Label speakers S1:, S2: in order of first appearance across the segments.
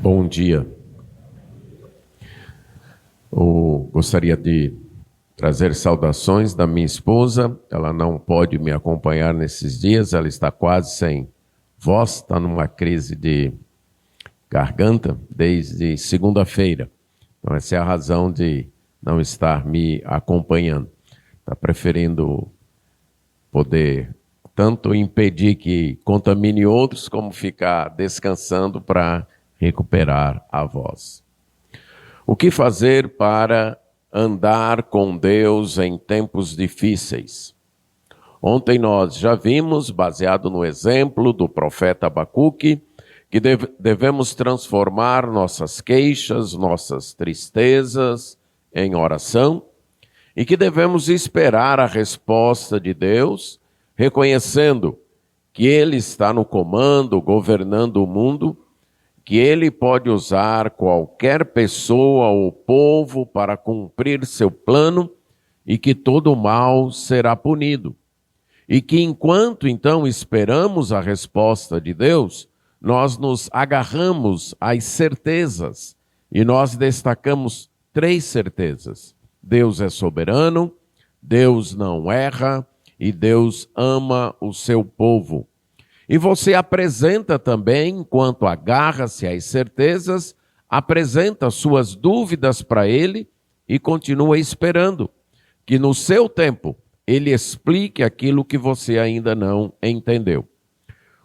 S1: Bom dia. Eu gostaria de trazer saudações da minha esposa. Ela não pode me acompanhar nesses dias, ela está quase sem voz, está numa crise de garganta desde segunda-feira. Então essa é a razão de não estar me acompanhando. Está preferindo poder tanto impedir que contamine outros, como ficar descansando para recuperar a voz. O que fazer para andar com Deus em tempos difíceis? Ontem nós já vimos, baseado no exemplo do profeta Abacuque, que devemos transformar nossas queixas, nossas tristezas em oração e que devemos esperar a resposta de Deus, reconhecendo que Ele está no comando, governando o mundo, que Ele pode usar qualquer pessoa ou povo para cumprir seu plano e que todo o mal será punido. E que enquanto então esperamos a resposta de Deus, nós nos agarramos às certezas e nós destacamos 3 certezas. Deus é soberano, Deus não erra e Deus ama o seu povo. E você apresenta também, enquanto agarra-se às certezas, apresenta suas dúvidas para Ele e continua esperando que no seu tempo Ele explique aquilo que você ainda não entendeu.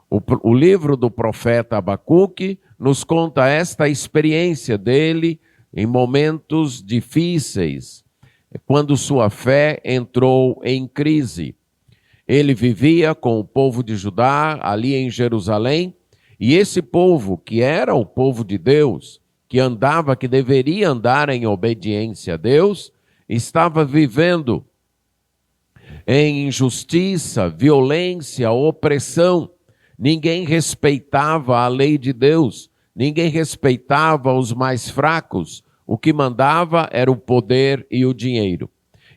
S1: O livro do profeta Abacuque nos conta esta experiência dele em momentos difíceis, quando sua fé entrou em crise. Ele vivia com o povo de Judá, ali em Jerusalém, e esse povo, que era o povo de Deus, que deveria andar em obediência a Deus, estava vivendo em injustiça, violência, opressão. Ninguém respeitava a lei de Deus, ninguém respeitava os mais fracos. O que mandava era o poder e o dinheiro.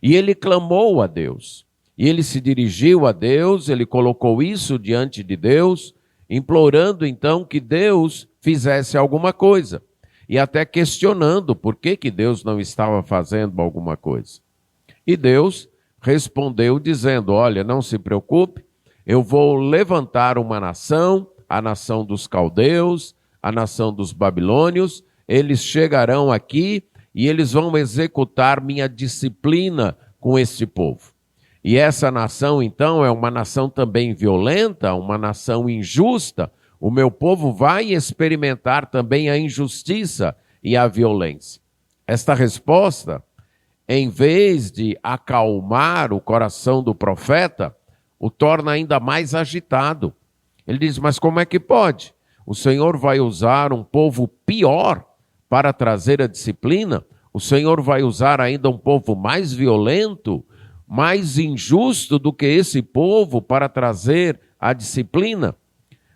S1: E ele clamou a Deus. E ele se dirigiu a Deus, ele colocou isso diante de Deus, implorando então que Deus fizesse alguma coisa. E até questionando por que Deus não estava fazendo alguma coisa. E Deus respondeu dizendo: olha, não se preocupe, eu vou levantar uma nação, a nação dos caldeus, a nação dos babilônios, eles chegarão aqui e eles vão executar minha disciplina com este povo. E essa nação, então, é uma nação também violenta, uma nação injusta. O meu povo vai experimentar também a injustiça e a violência. Esta resposta, em vez de acalmar o coração do profeta, o torna ainda mais agitado. Ele diz: mas como é que pode? O Senhor vai usar um povo pior para trazer a disciplina? O Senhor vai usar ainda um povo mais violento, mais injusto do que esse povo para trazer a disciplina?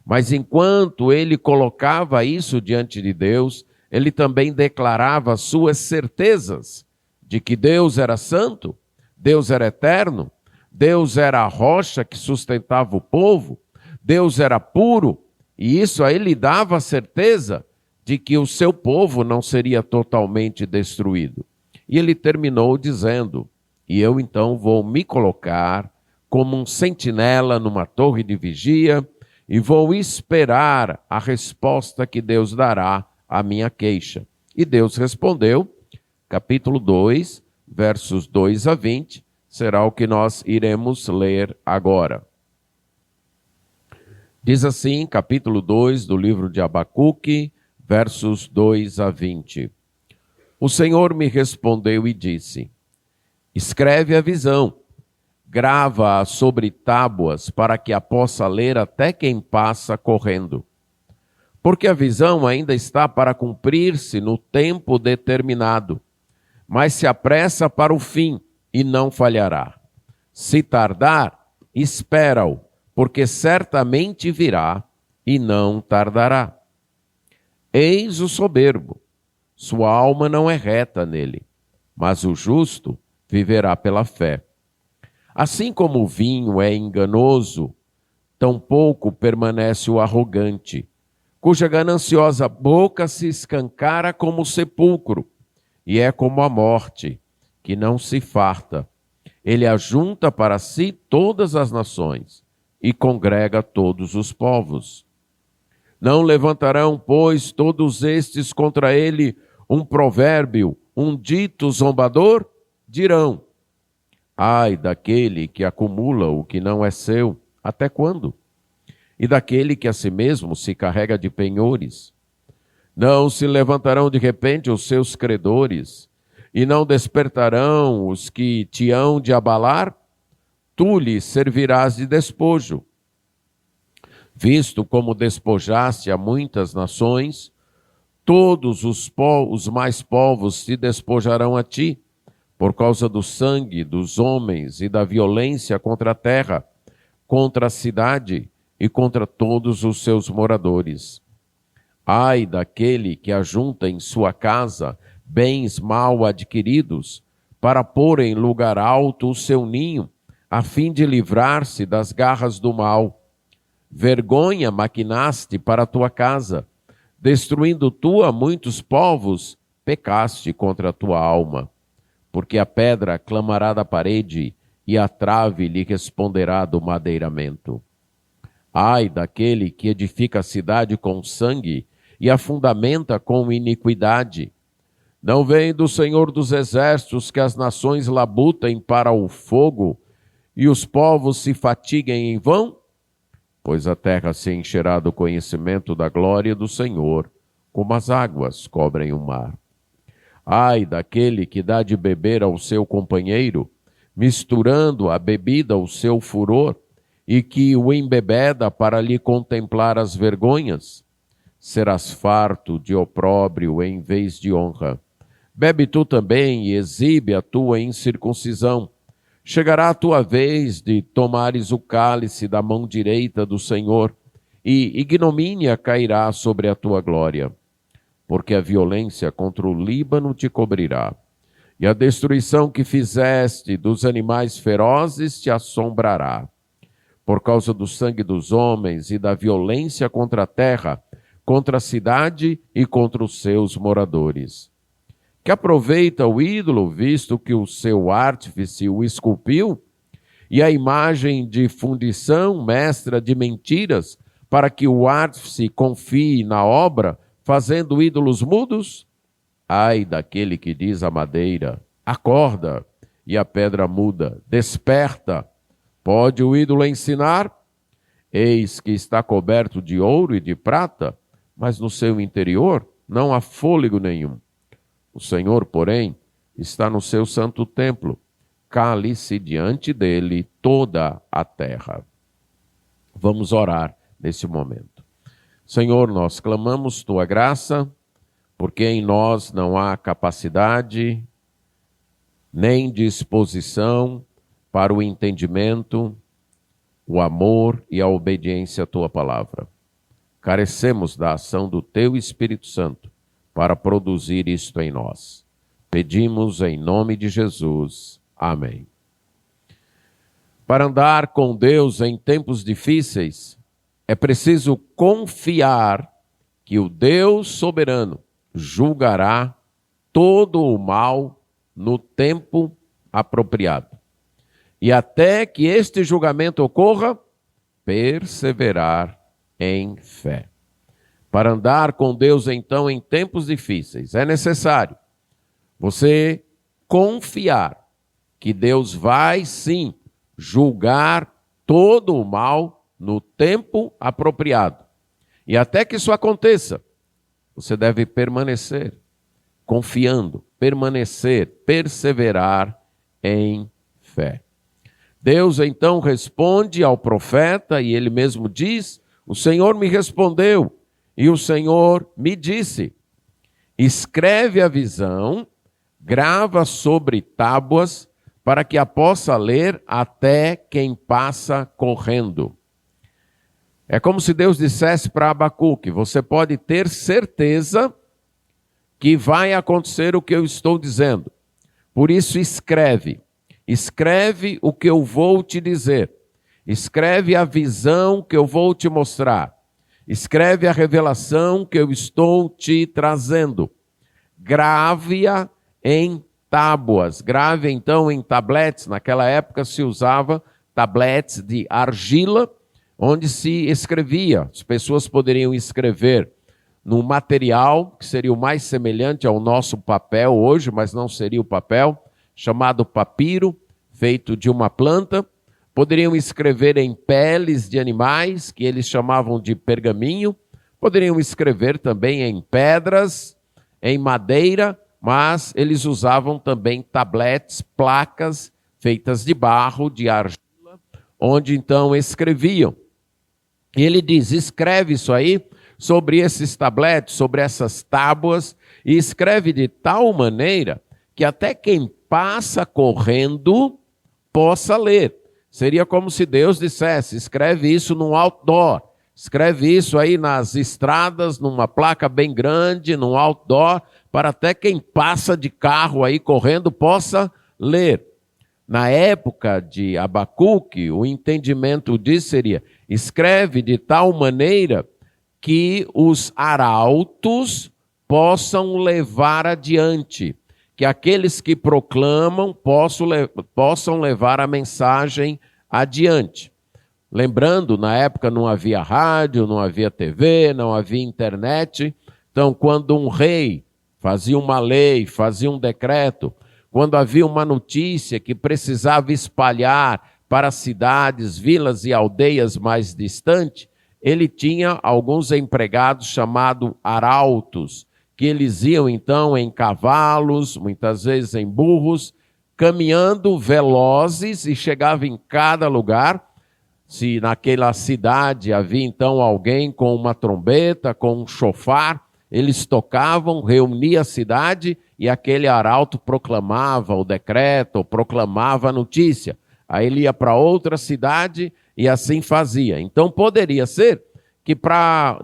S1: Mas enquanto ele colocava isso diante de Deus, ele também declarava suas certezas de que Deus era santo, Deus era eterno, Deus era a rocha que sustentava o povo, Deus era puro, e isso a ele dava a certeza de que o seu povo não seria totalmente destruído. E ele terminou dizendo: e eu então vou me colocar como um sentinela numa torre de vigia e vou esperar a resposta que Deus dará à minha queixa. E Deus respondeu, capítulo 2, versos 2 a 20, será o que nós iremos ler agora. Diz assim, capítulo 2 do livro de Abacuque, versos 2 a 20. O Senhor me respondeu e disse: escreve a visão, grava-a sobre tábuas para que a possa ler até quem passa correndo. Porque a visão ainda está para cumprir-se no tempo determinado, mas se apressa para o fim e não falhará. Se tardar, espera-o, porque certamente virá e não tardará. Eis o soberbo, sua alma não é reta nele, mas o justo viverá pela fé. Assim como o vinho é enganoso, tampouco permanece o arrogante. cuja gananciosa boca se escancara como o sepulcro, e é como a morte, que não se farta. Ele ajunta para si todas as nações e congrega todos os povos. Não levantarão, pois, todos estes contra ele um provérbio, um dito zombador? Dirão: ai daquele que acumula o que não é seu, até quando? E daquele que a si mesmo se carrega de penhores. Não se levantarão de repente os seus credores, e não despertarão os que te hão de abalar? Tu lhes servirás de despojo. Visto como despojaste a muitas nações, todos os mais povos te despojarão a ti, por causa do sangue dos homens e da violência contra a terra, contra a cidade e contra todos os seus moradores. Ai daquele que ajunta em sua casa bens mal adquiridos, para pôr em lugar alto o seu ninho, a fim de livrar-se das garras do mal. Vergonha maquinaste para a tua casa, destruindo tu a muitos povos, pecaste contra a tua alma. Porque a pedra clamará da parede, e a trave lhe responderá do madeiramento. Ai daquele que edifica a cidade com sangue e a fundamenta com iniquidade. Não vem do Senhor dos Exércitos que as nações labutem para o fogo e os povos se fatiguem em vão? Pois a terra se encherá do conhecimento da glória do Senhor, como as águas cobrem o mar. Ai daquele que dá de beber ao seu companheiro, misturando a bebida ao seu furor, e que o embebeda para lhe contemplar as vergonhas. Serás farto de opróbrio em vez de honra. Bebe tu também e exibe a tua incircuncisão. Chegará a tua vez de tomares o cálice da mão direita do Senhor, e ignomínia cairá sobre a tua glória. Porque a violência contra o Líbano te cobrirá, e a destruição que fizeste dos animais ferozes te assombrará. Por causa do sangue dos homens e da violência contra a terra, contra a cidade e contra os seus moradores. Que aproveita o ídolo, visto que o seu artífice o esculpiu, e a imagem de fundição, mestra de mentiras, para que o artífice confie na obra, fazendo ídolos mudos? Ai daquele que diz à madeira: acorda, e a pedra muda: desperta. Pode o ídolo ensinar? Eis que está coberto de ouro e de prata, mas no seu interior não há fôlego nenhum. O Senhor, porém, está no seu santo templo. Cale-se diante dele toda a terra. Vamos orar nesse momento. Senhor, nós clamamos tua graça, porque em nós não há capacidade, nem disposição para o entendimento, o amor e a obediência à tua palavra. Carecemos da ação do teu Espírito Santo para produzir isto em nós. Pedimos em nome de Jesus. Amém. Para andar com Deus em tempos difíceis, é preciso confiar que o Deus soberano julgará todo o mal no tempo apropriado. E até que este julgamento ocorra, perseverar em fé. Para andar com Deus, então, em tempos difíceis, é necessário você confiar que Deus vai, sim, julgar todo o mal no tempo apropriado. E até que isso aconteça, você deve permanecer confiando, permanecer, perseverar em fé. Deus então responde ao profeta e ele mesmo diz: o Senhor me respondeu e o Senhor me disse: escreve a visão, grava sobre tábuas, para que a possa ler até quem passa correndo. É como se Deus dissesse para Abacuque: você pode ter certeza que vai acontecer o que eu estou dizendo. Por isso escreve. Escreve o que eu vou te dizer. Escreve a visão que eu vou te mostrar. Escreve a revelação que eu estou te trazendo. Grave-a em tábuas. Grave então em tabletes. Naquela época se usava tabletes de argila, onde se escrevia. As pessoas poderiam escrever num material que seria o mais semelhante ao nosso papel hoje, mas não seria o papel, chamado papiro, feito de uma planta. Poderiam escrever em peles de animais, que eles chamavam de pergaminho. Poderiam escrever também em pedras, em madeira, mas eles usavam também tabletes, placas feitas de barro, de argila, onde então escreviam. E ele diz, escreve isso aí sobre esses tabletes, sobre essas tábuas, e escreve de tal maneira que até quem passa correndo possa ler. Seria como se Deus dissesse, escreve isso num outdoor, escreve isso aí nas estradas, numa placa bem grande, num outdoor, para até quem passa de carro aí correndo possa ler. Na época de Abacuque, o entendimento disso seria, escreve de tal maneira que os arautos possam levar adiante, que aqueles que proclamam possam levar a mensagem adiante. Lembrando, na época não havia rádio, não havia TV, não havia internet. Então, quando um rei fazia uma lei, fazia um decreto, quando havia uma notícia que precisava espalhar para cidades, vilas e aldeias mais distantes, ele tinha alguns empregados chamados arautos, que eles iam então em cavalos, muitas vezes em burros, caminhando velozes e chegavam em cada lugar. Se naquela cidade havia então alguém com uma trombeta, com um chofar, eles tocavam, reunia a cidade e aquele arauto proclamava o decreto, proclamava a notícia. Aí ele ia para outra cidade e assim fazia. Então poderia ser que para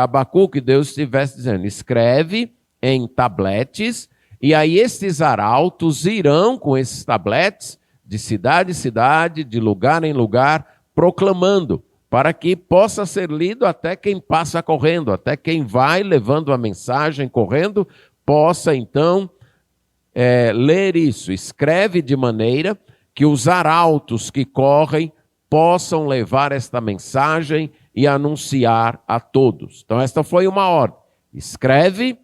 S1: Abacuque Deus estivesse dizendo, escreve em tabletes, e aí estes arautos irão com esses tabletes de cidade em cidade, de lugar em lugar, proclamando, para que possa ser lido até quem passa correndo, até quem vai levando a mensagem correndo, possa então ler isso. Escreve de maneira que os arautos que correm possam levar esta mensagem e anunciar a todos. Então esta foi uma ordem. Escreve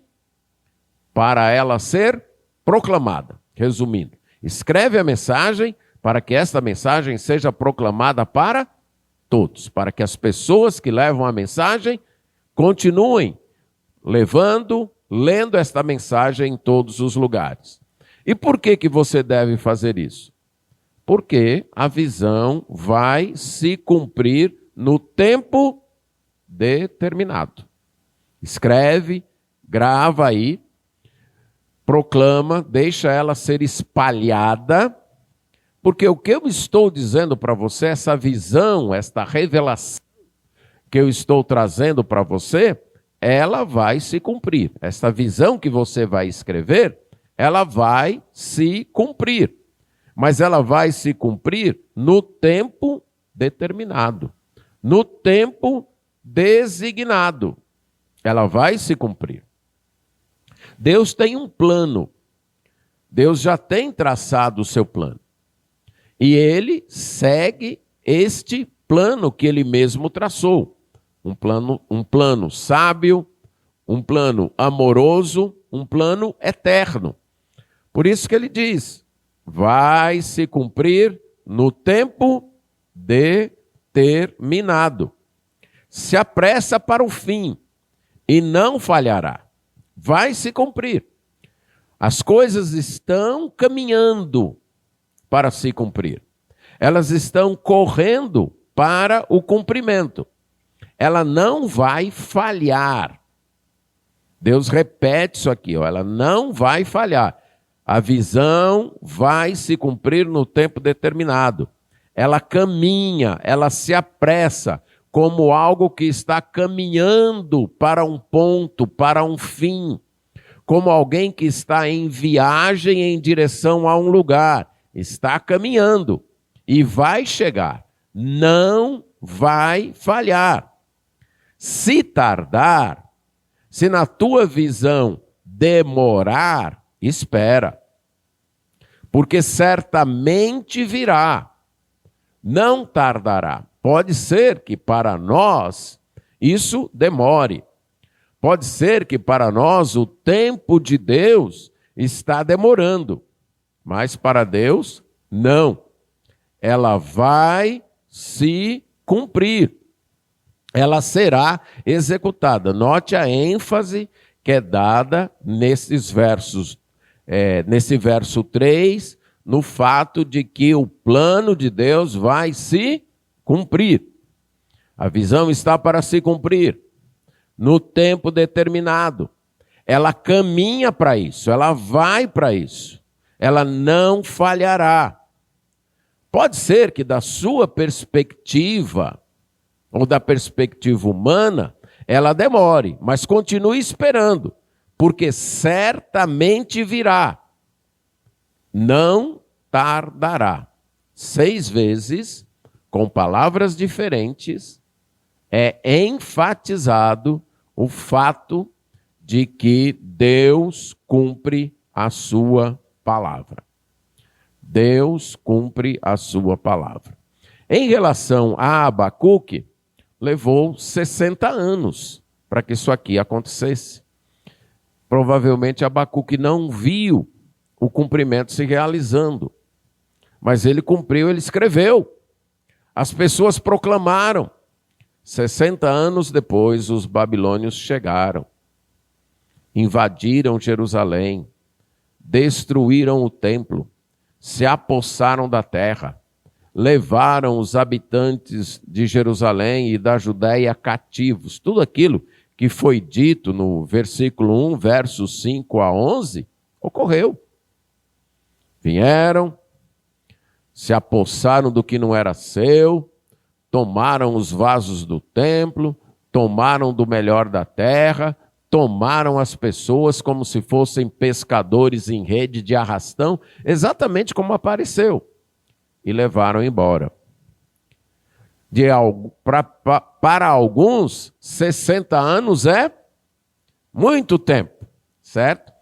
S1: para ela ser proclamada. Resumindo, escreve a mensagem para que esta mensagem seja proclamada para todos, para que as pessoas que levam a mensagem continuem lendo esta mensagem em todos os lugares. E por que você deve fazer isso? Porque a visão vai se cumprir no tempo determinado. Escreve, grava aí, proclama, deixa ela ser espalhada, porque o que eu estou dizendo para você, essa visão, esta revelação que eu estou trazendo para você, ela vai se cumprir. Essa visão que você vai escrever, ela vai se cumprir. Mas ela vai se cumprir no tempo determinado, no tempo designado. Ela vai se cumprir. Deus tem um plano. Deus já tem traçado o seu plano. E ele segue este plano que ele mesmo traçou. Um plano sábio, um plano amoroso, um plano eterno. Por isso que ele diz, vai se cumprir no tempo determinado. Se apressa para o fim e não falhará. Vai se cumprir. As coisas estão caminhando para se cumprir. Elas estão correndo para o cumprimento. Ela não vai falhar. Deus repete isso aqui, ela não vai falhar. A visão vai se cumprir no tempo determinado. Ela caminha, ela se apressa como algo que está caminhando para um ponto, para um fim. Como alguém que está em viagem em direção a um lugar. Está caminhando e vai chegar. Não vai falhar. Se tardar, se na tua visão demorar, espera. Porque certamente virá, não tardará. Pode ser que para nós isso demore. Pode ser que para nós o tempo de Deus está demorando. Mas para Deus, não. Ela vai se cumprir. Ela será executada. Note a ênfase que é dada nesses versos, nesse verso 3, no fato de que o plano de Deus vai se cumprir. A visão está para se cumprir no tempo determinado. Ela caminha para isso, ela vai para isso. Ela não falhará. Pode ser que da sua perspectiva, ou da perspectiva humana, ela demore, mas continue esperando, porque certamente virá. Não tardará. 6 vezes, com palavras diferentes, é enfatizado o fato de que Deus cumpre a sua palavra. Deus cumpre a sua palavra. Em relação a Abacuque, levou 60 anos para que isso aqui acontecesse. Provavelmente Abacuque não viu o cumprimento se realizando, mas ele cumpriu, ele escreveu. As pessoas proclamaram. 60 anos depois, os babilônios chegaram, invadiram Jerusalém, destruíram o templo, se apossaram da terra, levaram os habitantes de Jerusalém e da Judéia cativos. Tudo aquilo que foi dito no versículo 1, versos 5 a 11, ocorreu. Vieram, se apossaram do que não era seu, tomaram os vasos do templo, tomaram do melhor da terra, tomaram as pessoas como se fossem pescadores em rede de arrastão, exatamente como apareceu, e levaram embora. Para alguns, 60 anos é muito tempo, certo?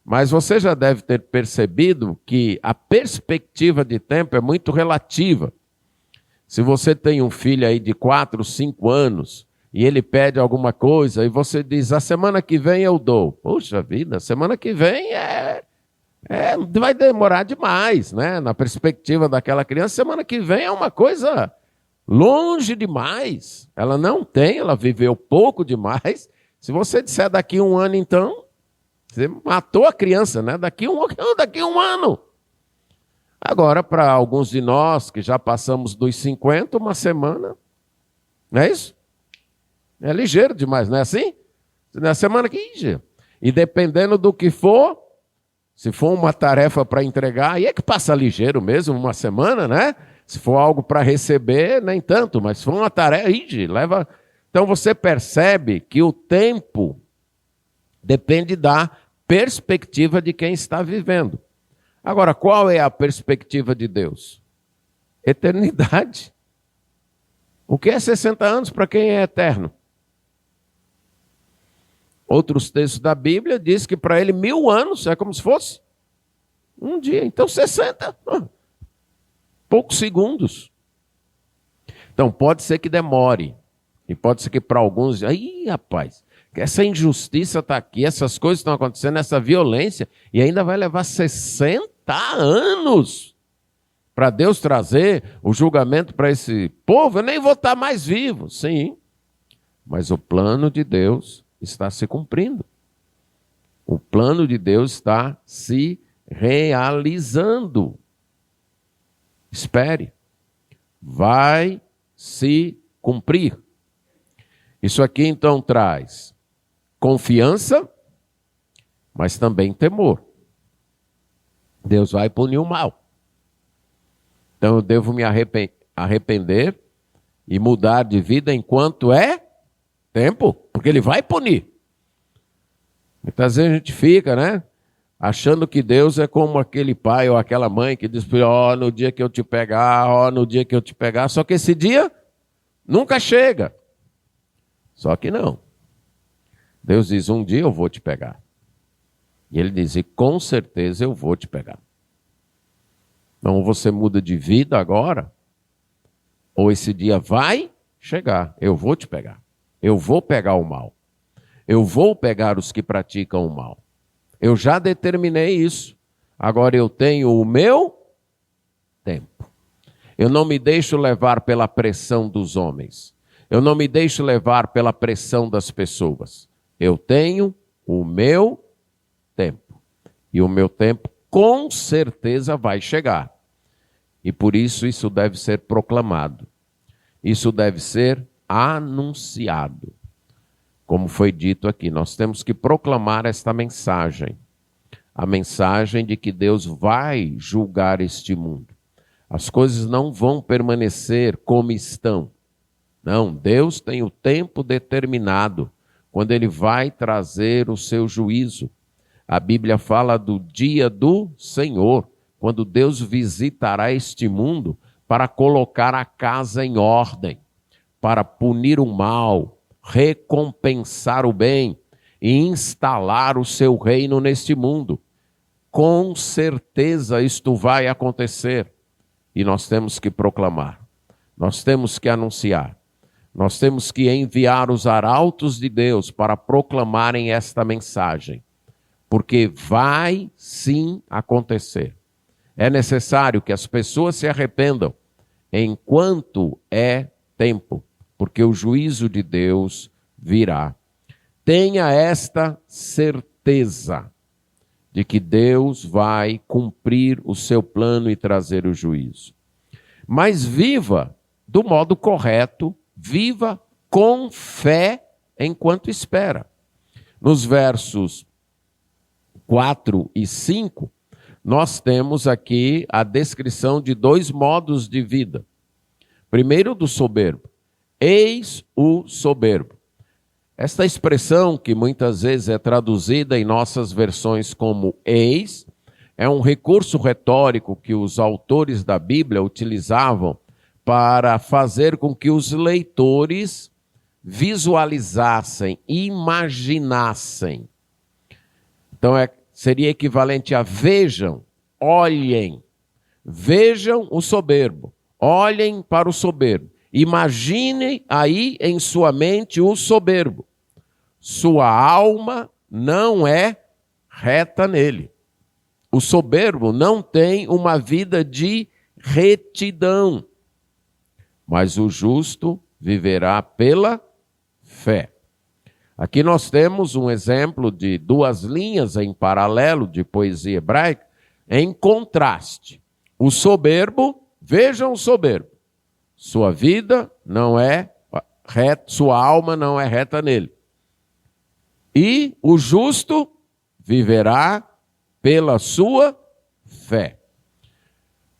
S1: Mas você já deve ter percebido que a perspectiva de tempo é muito relativa. Se você tem um filho aí de 4, 5 anos, e ele pede alguma coisa, e você diz, a semana que vem eu dou. Puxa vida, a semana que vem vai demorar demais, né? Na perspectiva daquela criança, semana que vem é uma coisa longe demais. Ela não tem, ela viveu pouco demais. Se você disser daqui 1 ano, então, você matou a criança, né? Daqui um ano. Agora, para alguns de nós que já passamos dos 50, uma semana, não é isso? É ligeiro demais, não é assim? Na semana que... E dependendo do que for, se for uma tarefa para entregar, aí é que passa ligeiro mesmo, uma semana, né? Se for algo para receber, nem tanto, mas se for uma tarefa, leva... Então você percebe que o tempo depende da perspectiva de quem está vivendo. Agora, qual é a perspectiva de Deus? Eternidade. O que é 60 anos para quem é eterno? Outros textos da Bíblia diz que para ele 1000 anos é como se fosse um dia. Então 60, poucos segundos. Então pode ser que demore. E pode ser que para alguns, rapaz, essa injustiça está aqui, essas coisas estão acontecendo, essa violência, e ainda vai levar 60 anos para Deus trazer o julgamento para esse povo. Eu nem vou estar mais vivo. Sim, mas o plano de Deus está se cumprindo. O plano de Deus está se realizando. Espere. Vai se cumprir. Isso aqui então traz confiança, mas também temor. Deus vai punir o mal. Então eu devo me arrepender e mudar de vida enquanto é tempo, porque ele vai punir. Muitas vezes a gente fica, né, achando que Deus é como aquele pai ou aquela mãe que diz, no dia que eu te pegar, no dia que eu te pegar, só que esse dia nunca chega. Só que não. Deus diz, um dia eu vou te pegar. E ele diz, e com certeza eu vou te pegar. Então você muda de vida agora, ou esse dia vai chegar, eu vou te pegar. Eu vou pegar o mal. Eu vou pegar os que praticam o mal. Eu já determinei isso. Agora eu tenho o meu tempo. Eu não me deixo levar pela pressão dos homens. Eu não me deixo levar pela pressão das pessoas. Eu tenho o meu tempo. E o meu tempo com certeza vai chegar. E por isso isso deve ser proclamado. Isso deve ser anunciado. Como foi dito aqui, nós temos que proclamar esta mensagem. A mensagem de que Deus vai julgar este mundo. As coisas não vão permanecer como estão. Não, Deus tem o tempo determinado, quando Ele vai trazer o seu juízo. A Bíblia fala do dia do Senhor, quando Deus visitará este mundo para colocar a casa em ordem, para punir o mal, recompensar o bem e instalar o seu reino neste mundo. Com certeza isto vai acontecer. E nós temos que proclamar, nós temos que anunciar, nós temos que enviar os arautos de Deus para proclamarem esta mensagem, porque vai sim acontecer. É necessário que as pessoas se arrependam enquanto é tempo, porque o juízo de Deus virá. Tenha esta certeza de que Deus vai cumprir o seu plano e trazer o juízo. Mas viva do modo correto, viva com fé enquanto espera. Nos versos 4 e 5, nós temos aqui a descrição de dois modos de vida. Primeiro, do soberbo. Eis o soberbo. Esta expressão, que muitas vezes é traduzida em nossas versões como eis, é um recurso retórico que os autores da Bíblia utilizavam para fazer com que os leitores visualizassem, imaginassem. Então seria equivalente a vejam, olhem, vejam o soberbo, olhem para o soberbo, imaginem aí em sua mente o soberbo. Sua alma não é reta nele. O soberbo não tem uma vida de retidão, mas o justo viverá pela fé. Aqui nós temos um exemplo de duas linhas em paralelo de poesia hebraica, em contraste. O soberbo, vejam o soberbo, sua vida não é reta, sua alma não é reta nele. E o justo viverá pela sua fé.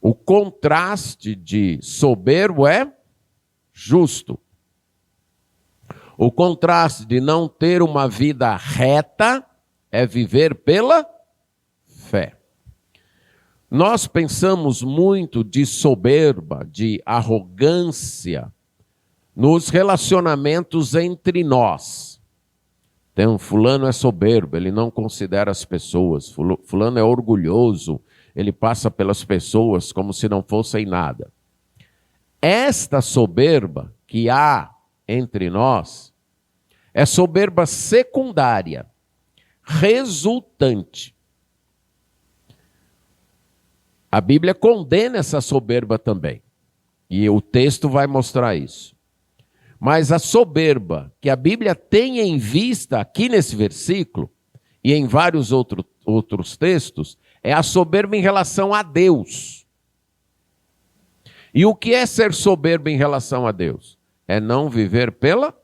S1: O contraste de soberbo é justo. O contraste de não ter uma vida reta é viver pela fé. Nós pensamos muito de soberba, de arrogância, nos relacionamentos entre nós. Fulano é soberbo, ele não considera as pessoas. Fulano é orgulhoso, ele passa pelas pessoas como se não fossem nada. Esta soberba que há entre nós é soberba secundária, resultante. A Bíblia condena essa soberba também, e o texto vai mostrar isso. Mas a soberba que a Bíblia tem em vista aqui nesse versículo, e em vários outros textos, é a soberba em relação a Deus. E o que é ser soberbo em relação a Deus? É não viver pela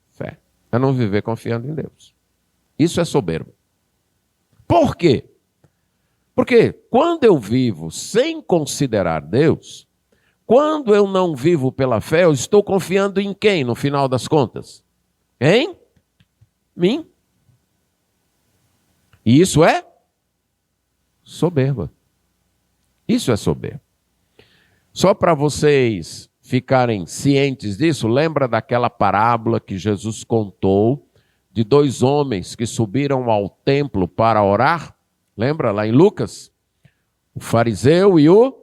S1: fé. É não viver confiando em Deus. Isso é soberbo. Por quê? Porque quando eu vivo sem considerar Deus, quando eu não vivo pela fé, eu estou confiando em quem, no final das contas? Em mim. E isso é soberba. Isso é soberba. Só para vocês ficarem cientes disso, lembra daquela parábola que Jesus contou de 2 homens que subiram ao templo para orar? Lembra lá em Lucas? O fariseu e o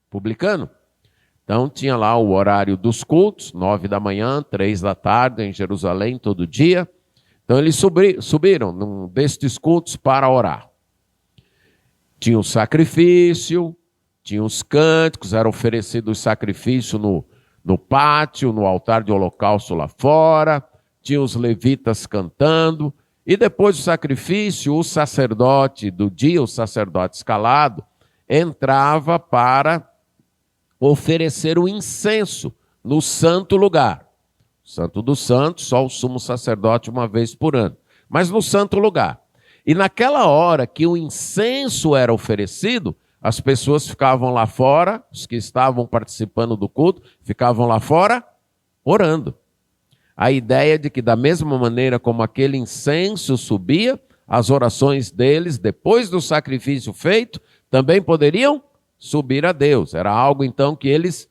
S1: publicano. Então tinha lá o horário dos cultos, 9 da manhã, 3 da tarde, em Jerusalém, todo dia. Então eles subiram num destes cultos para orar. Tinha o sacrifício, tinha os cânticos, era oferecido o sacrifício no pátio, no altar de holocausto lá fora, tinha os levitas cantando, e depois do sacrifício, o sacerdote do dia, o sacerdote escalado, entrava para oferecer o incenso no santo lugar. O Santo dos Santos, só o sumo sacerdote uma vez por ano, mas no santo lugar. E naquela hora que o incenso era oferecido, as pessoas ficavam lá fora, os que estavam participando do culto, ficavam lá fora orando. A ideia de que da mesma maneira como aquele incenso subia, as orações deles, depois do sacrifício feito, também poderiam subir a Deus. Era algo então que eles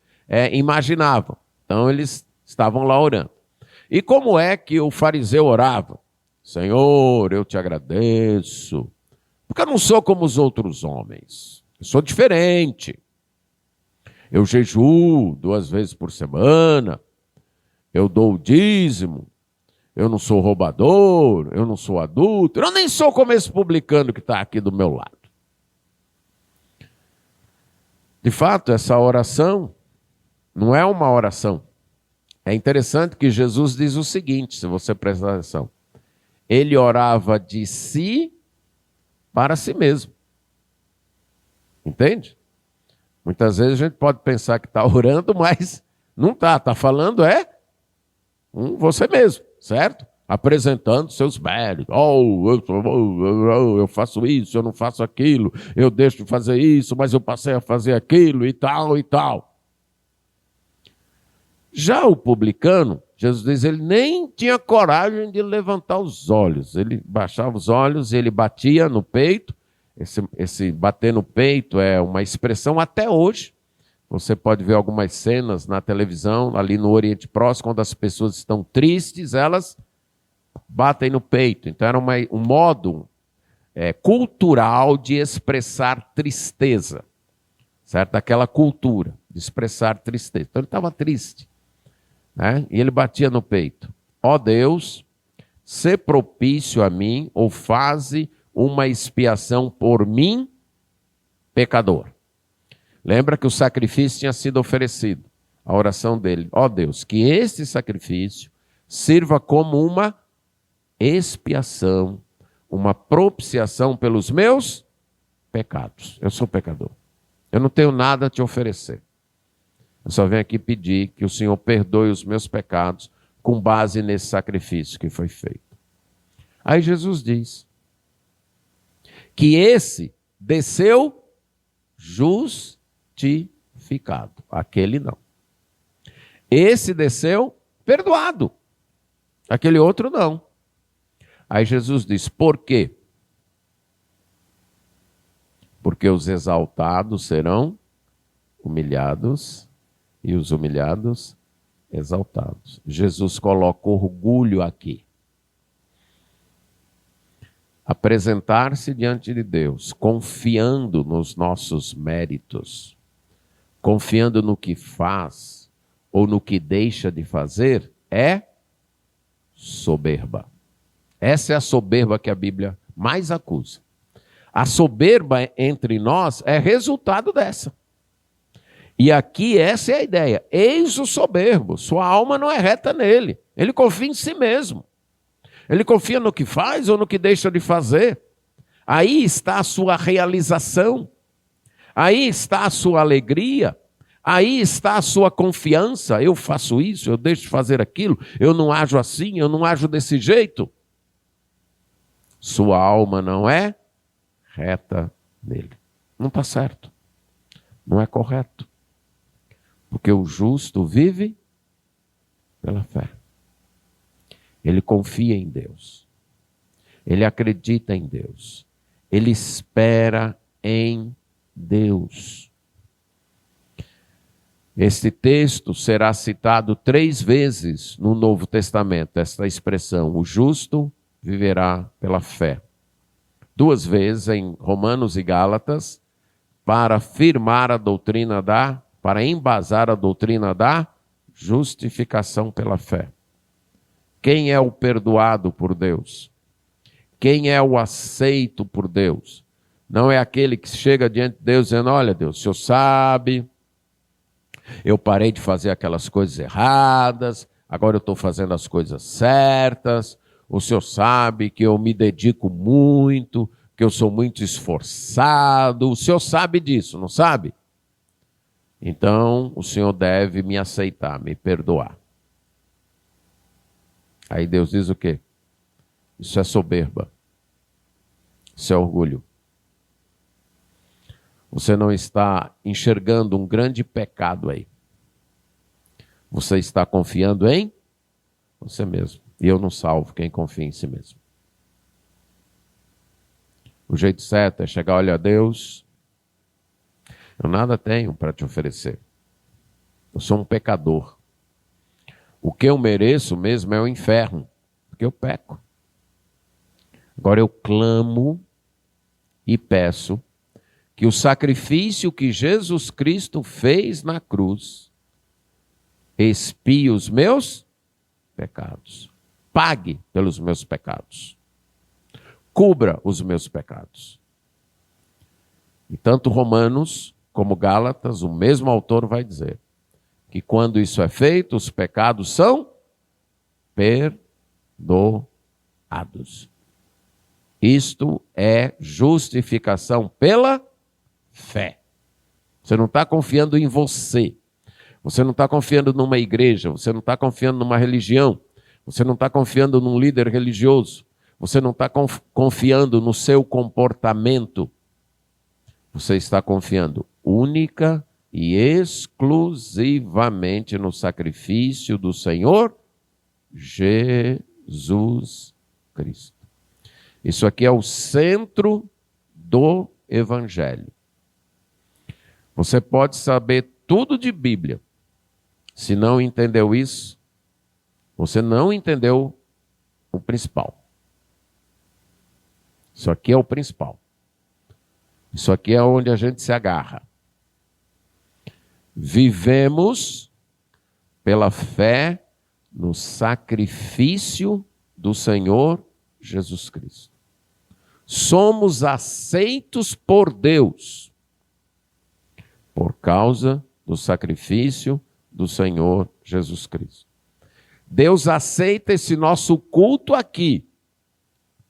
S1: imaginavam. Então eles estavam lá orando. E como é que o fariseu orava? Senhor, eu te agradeço, porque eu não sou como os outros homens. Eu sou diferente. Eu jejuo 2 vezes por semana. Eu dou o dízimo. Eu não sou roubador. Eu não sou adúltero. Eu nem sou como esse publicano que está aqui do meu lado. De fato, essa oração não é uma oração. É interessante que Jesus diz o seguinte, se você prestar atenção. Ele orava de si para si mesmo. Entende? Muitas vezes a gente pode pensar que está orando, mas não está. Está falando você mesmo, certo? Apresentando seus méritos. Eu faço isso, eu não faço aquilo. Eu deixo de fazer isso, mas eu passei a fazer aquilo e tal e tal. Já o publicano, Jesus diz, ele nem tinha coragem de levantar os olhos. Ele baixava os olhos e ele batia no peito. Esse bater no peito é uma expressão até hoje. Você pode ver algumas cenas na televisão, ali no Oriente Próximo, quando as pessoas estão tristes, elas batem no peito. Então era um modo cultural de expressar tristeza. Certo? Aquela cultura de expressar tristeza. Então ele estava triste. Né? E ele batia no peito. Ó Deus, sê propício a mim, ou faze uma expiação por mim, pecador. Lembra que o sacrifício tinha sido oferecido. A oração dele, ó Deus, que este sacrifício sirva como uma expiação, uma propiciação pelos meus pecados. Eu sou pecador. Eu não tenho nada a te oferecer. Eu só venho aqui pedir que o Senhor perdoe os meus pecados com base nesse sacrifício que foi feito. Aí Jesus diz que esse desceu justificado. Aquele não. Esse desceu perdoado. Aquele outro não. Aí Jesus diz, por quê? Porque os exaltados serão humilhados e os humilhados exaltados. Jesus coloca orgulho aqui. Apresentar-se diante de Deus, confiando nos nossos méritos, confiando no que faz ou no que deixa de fazer, é soberba. Essa é a soberba que a Bíblia mais acusa. A soberba entre nós é resultado dessa. E aqui essa é a ideia. Eis o soberbo, sua alma não é reta nele. Ele confia em si mesmo. Ele confia no que faz ou no que deixa de fazer. Aí está a sua realização. Aí está a sua alegria. Aí está a sua confiança. Eu faço isso, eu deixo de fazer aquilo. Eu não ajo assim, eu não ajo desse jeito. Sua alma não é reta nele. Não está certo. Não é correto. Porque o justo vive pela fé. Ele confia em Deus. Ele acredita em Deus. Ele espera em Deus. Este texto será citado 3 vezes no Novo Testamento, esta expressão, o justo viverá pela fé. 2 vezes em Romanos e Gálatas, para afirmar a doutrina para embasar a doutrina da justificação pela fé. Quem é o perdoado por Deus? Quem é o aceito por Deus? Não é aquele que chega diante de Deus dizendo, olha Deus, o Senhor sabe, eu parei de fazer aquelas coisas erradas, agora eu estou fazendo as coisas certas, o Senhor sabe que eu me dedico muito, que eu sou muito esforçado, o Senhor sabe disso, não sabe? Então, o Senhor deve me aceitar, me perdoar. Aí Deus diz o quê? Isso é soberba. Isso é orgulho. Você não está enxergando um grande pecado aí. Você está confiando em você mesmo. E eu não salvo quem confia em si mesmo. O jeito certo é chegar, olha, Deus, eu nada tenho para te oferecer. Eu sou um pecador. O que eu mereço mesmo é o inferno, porque eu peco. Agora eu clamo e peço que o sacrifício que Jesus Cristo fez na cruz expie os meus pecados. Pague pelos meus pecados. Cubra os meus pecados. E tanto Romanos como Gálatas, o mesmo autor vai dizer que quando isso é feito, os pecados são perdoados. Isto é justificação pela fé. Você não está confiando em você. Você não está confiando numa igreja. Você não está confiando numa religião. Você não está confiando num líder religioso. Você não está confiando no seu comportamento. Você está confiando única e exclusivamente no sacrifício do Senhor Jesus Cristo. Isso aqui é o centro do Evangelho. Você pode saber tudo de Bíblia. Se não entendeu isso, você não entendeu o principal. Isso aqui é o principal. Isso aqui é onde a gente se agarra. Vivemos pela fé no sacrifício do Senhor Jesus Cristo. Somos aceitos por Deus por causa do sacrifício do Senhor Jesus Cristo. Deus aceita esse nosso culto aqui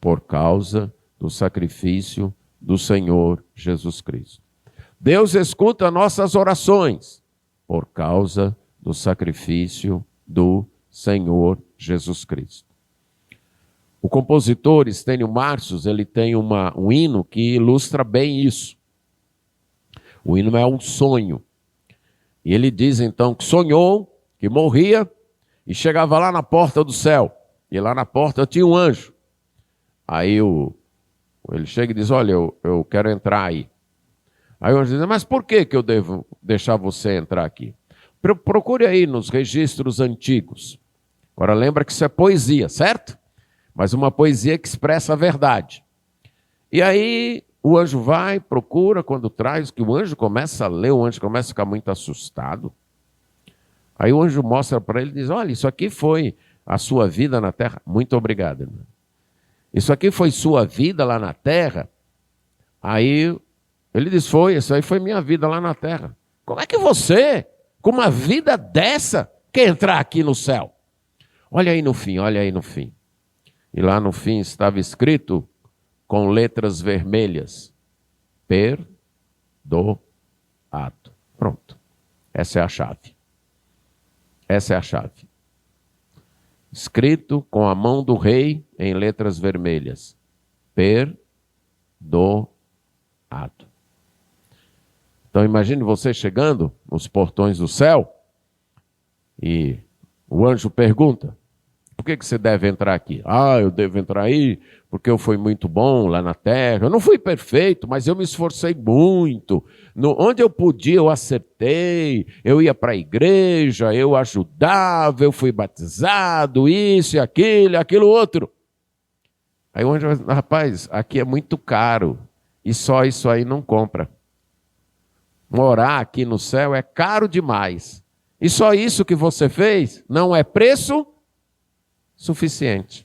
S1: por causa do sacrifício do Senhor Jesus Cristo. Deus escuta nossas orações por causa do sacrifício do Senhor Jesus Cristo. O compositor Estênio Marcius, ele tem um hino que ilustra bem isso. O hino é um sonho. E ele diz então que sonhou, que morria e chegava lá na porta do céu. E lá na porta tinha um anjo. Aí ele chega e diz, olha, eu quero entrar aí. Aí o anjo diz, mas por que eu devo deixar você entrar aqui? Procure aí nos registros antigos. Agora lembra que isso é poesia, certo? Mas uma poesia que expressa a verdade. E aí o anjo vai, procura, quando traz, que o anjo começa a ler, o anjo começa a ficar muito assustado. Aí o anjo mostra para ele e diz, olha, isso aqui foi a sua vida na terra. Muito obrigado, irmão. Isso aqui foi sua vida lá na terra? Aí ele diz, isso aí foi minha vida lá na terra. Como é que você, com uma vida dessa, quer entrar aqui no céu? Olha aí no fim, olha aí no fim. E lá no fim estava escrito com letras vermelhas, perdoado. Pronto. Essa é a chave. Essa é a chave. Escrito com a mão do rei em letras vermelhas, perdoado. Então imagine você chegando nos portões do céu e o anjo pergunta, por que você deve entrar aqui? Eu devo entrar aí porque eu fui muito bom lá na terra. Eu não fui perfeito, mas eu me esforcei muito. Onde eu podia, eu acertei. Eu ia para a igreja, eu ajudava, eu fui batizado, isso e aquilo outro. Aí, rapaz, aqui é muito caro e só isso aí não compra. Morar aqui no céu é caro demais. E só isso que você fez não é preço suficiente.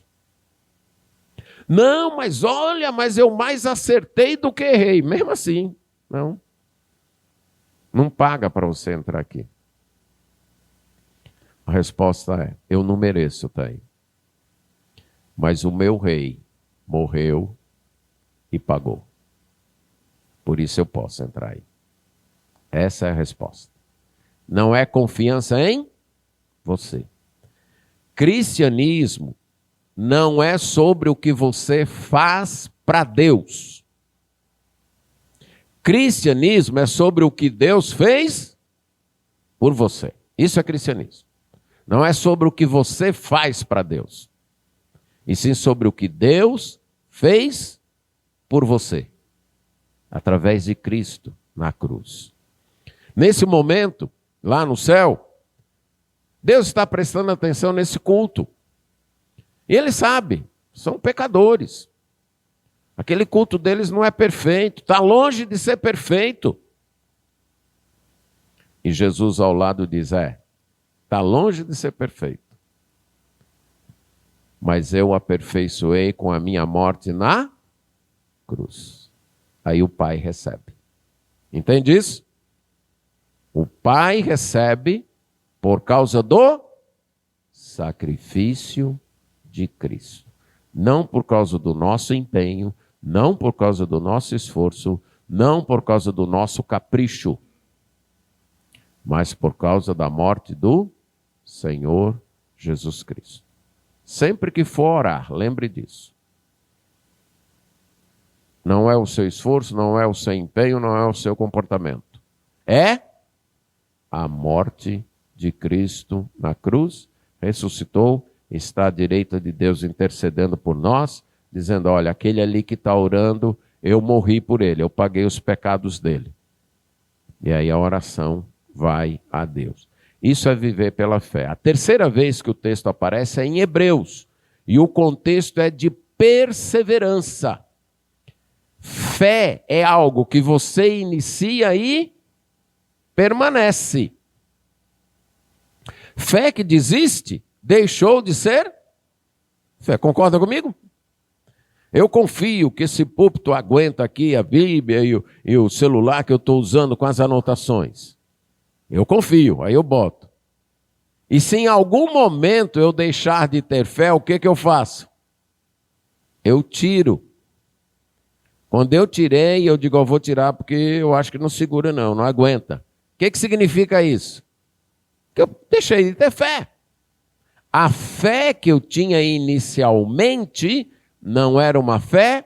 S1: Não, mas olha, mas eu mais acertei do que errei. Mesmo assim, não paga para você entrar aqui. A resposta é, eu não mereço estar aí. Mas o meu rei morreu e pagou. Por isso eu posso entrar aí. Essa é a resposta. Não é confiança em você. Cristianismo não é sobre o que você faz para Deus. Cristianismo é sobre o que Deus fez por você. Isso é cristianismo. Não é sobre o que você faz para Deus. E sim sobre o que Deus fez por você. Através de Cristo na cruz. Nesse momento, lá no céu, Deus está prestando atenção nesse culto. E Ele sabe, são pecadores. Aquele culto deles não é perfeito, está longe de ser perfeito. E Jesus ao lado diz, está longe de ser perfeito. Mas eu aperfeiçoei com a minha morte na cruz. Aí o Pai recebe. Entende isso? O Pai recebe por causa do sacrifício de Cristo. Não por causa do nosso empenho, não por causa do nosso esforço, não por causa do nosso capricho, mas por causa da morte do Senhor Jesus Cristo. Sempre que for orar, lembre disso. Não é o seu esforço, não é o seu empenho, não é o seu comportamento. É a morte de Cristo na cruz, ressuscitou, está à direita de Deus intercedendo por nós, dizendo, olha, aquele ali que está orando, eu morri por ele, eu paguei os pecados dele. E aí a oração vai a Deus. Isso é viver pela fé. A terceira vez que o texto aparece é em Hebreus, e o contexto é de perseverança. Fé é algo que você inicia e permanece. Fé que desiste, deixou de ser fé. Concorda comigo? Eu confio que esse púlpito aguenta aqui a Bíblia e o celular que eu estou usando com as anotações. Eu confio, aí eu boto. E se em algum momento eu deixar de ter fé, o que eu faço? Eu tiro. Quando eu tirei, eu digo, eu vou tirar porque eu acho que não segura não aguenta. O que significa isso? Que eu deixei de ter fé. A fé que eu tinha inicialmente não era uma fé